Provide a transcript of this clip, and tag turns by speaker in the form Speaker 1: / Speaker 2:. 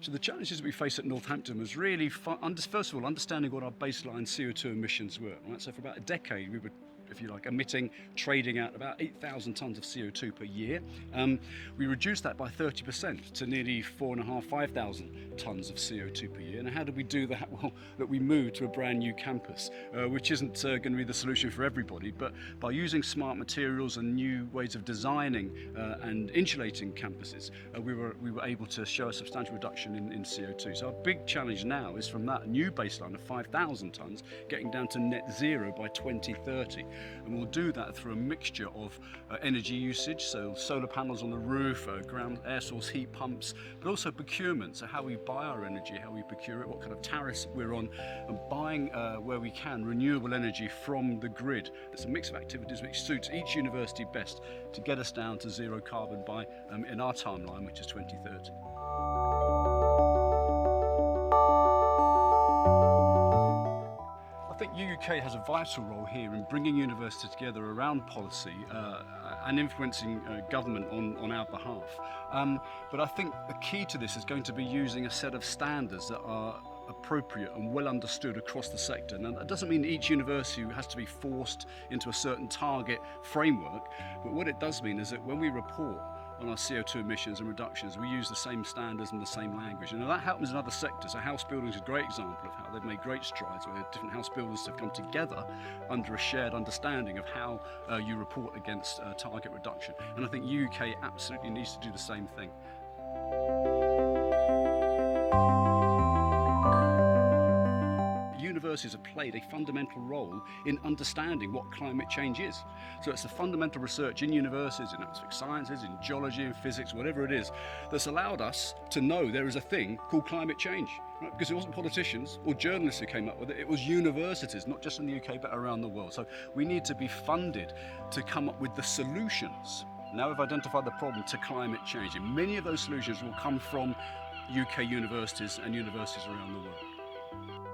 Speaker 1: So the challenges we face at Northampton was really, first of all, understanding what our baseline CO2 emissions were. Right? So for about a decade, we were, if you like, emitting, trading out about 8,000 tonnes of CO2 per year. We reduced that by 30% to nearly 4,500, 5,000 tonnes of CO2 per year. And how did we do that? Well, that we moved to a brand new campus, which isn't going to be the solution for everybody, but by using smart materials and new ways of designing and insulating campuses, we were able to show a substantial reduction in CO2. So our big challenge now is from that new baseline of 5,000 tonnes, getting down to net zero by 2030. And we'll do that through a mixture of energy usage, so solar panels on the roof, ground air source heat pumps, but also procurement, so how we buy our energy, how we procure it, what kind of tariffs we're on, and buying, where we can, renewable energy from the grid. It's a mix of activities which suits each university best to get us down to zero carbon by, in our timeline, which is 2030. I think UUK has a vital role here in bringing universities together around policy and influencing government on our behalf. But I think the key to this is going to be using a set of standards that are appropriate and well understood across the sector. Now, that doesn't mean each university has to be forced into a certain target framework, but what it does mean is that when we report on our CO2 emissions and reductions, we use the same standards and the same language. And that happens in other sectors. So house building is a great example of how they've made great strides, where different house builders have come together under a shared understanding of how you report against target reduction. And I think UK absolutely needs to do the same thing. Universities have played a fundamental role in understanding what climate change is. So it's the fundamental research in universities, in atmospheric sciences, in geology, in physics, whatever it is, that's allowed us to know there is a thing called climate change. Right? Because it wasn't politicians or journalists who came up with it, it was universities, not just in the UK, but around the world. So we need to be funded to come up with the solutions. Now we've identified the problem to climate change, and many of those solutions will come from UK universities and universities around the world.